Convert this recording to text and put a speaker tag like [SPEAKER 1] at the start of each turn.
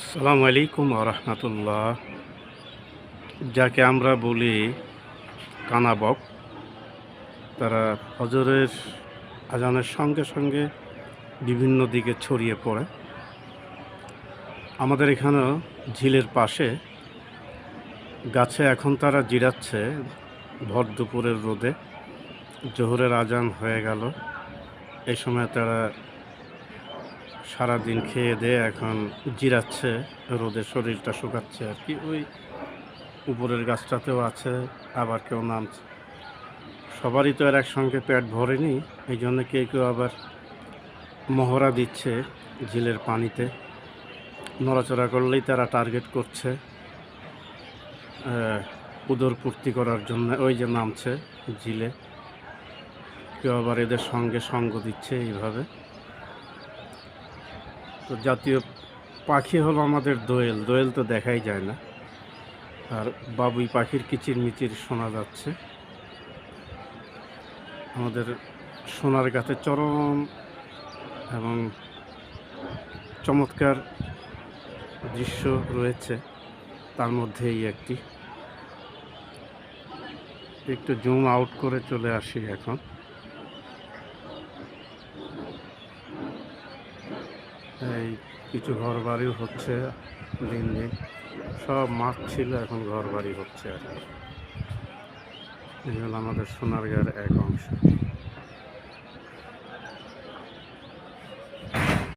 [SPEAKER 1] আসসালামু আলাইকুম রহমতুল্লাহ। যাকে আমরা বলি কানাবক, তারা ফজরের আজানের সঙ্গে সঙ্গে বিভিন্ন দিকে ছড়িয়ে পড়ে। আমাদের এখানেও ঝিলের পাশে গাছে এখন তারা জিরাচ্ছে ভর দুপুরের রোদে। জোহরের আজান হয়ে গেল, এই সময় তারা সারাদিন খেয়ে দিয়ে এখন জিরাচ্ছে, রোদে শরীরটা শুকাচ্ছে আর কি। ওই উপরের গাছটাতেও আছে, আবার কেউ নামছে। সবারই তো আর একসঙ্গে পেট ভরেনি, এই জন্য কেউ কেউ আবার মহড়া দিচ্ছে ঝিলের পানিতে। নড়াচড়া করলেই তারা টার্গেট করছে উদর পূর্তি করার জন্য, ওই যে নামছে ঝিলে। কেউ আবার এদের সঙ্গে সঙ্গ দিচ্ছে এইভাবে। তো জাতীয় পাখি হলো আমাদের দোয়েল। দোয়েল তো দেখাই যায় না, আর বাবুই পাখির কিচিরমিচির শোনা যাচ্ছে। আমাদের সোনারগাঁতে চরম এবং চমৎকার দৃশ্য রয়েছে, তার মধ্যে এই একটি। একটু জুম আউট করে চলে আসি এখন। এই কিছু ঘর বাড়িও হচ্ছে দিন দিন। সব মাঠ ছিল, এখন ঘর বাড়ি হচ্ছে আর কি। এই হলো আমাদের সোনারগাঁর এক অংশ।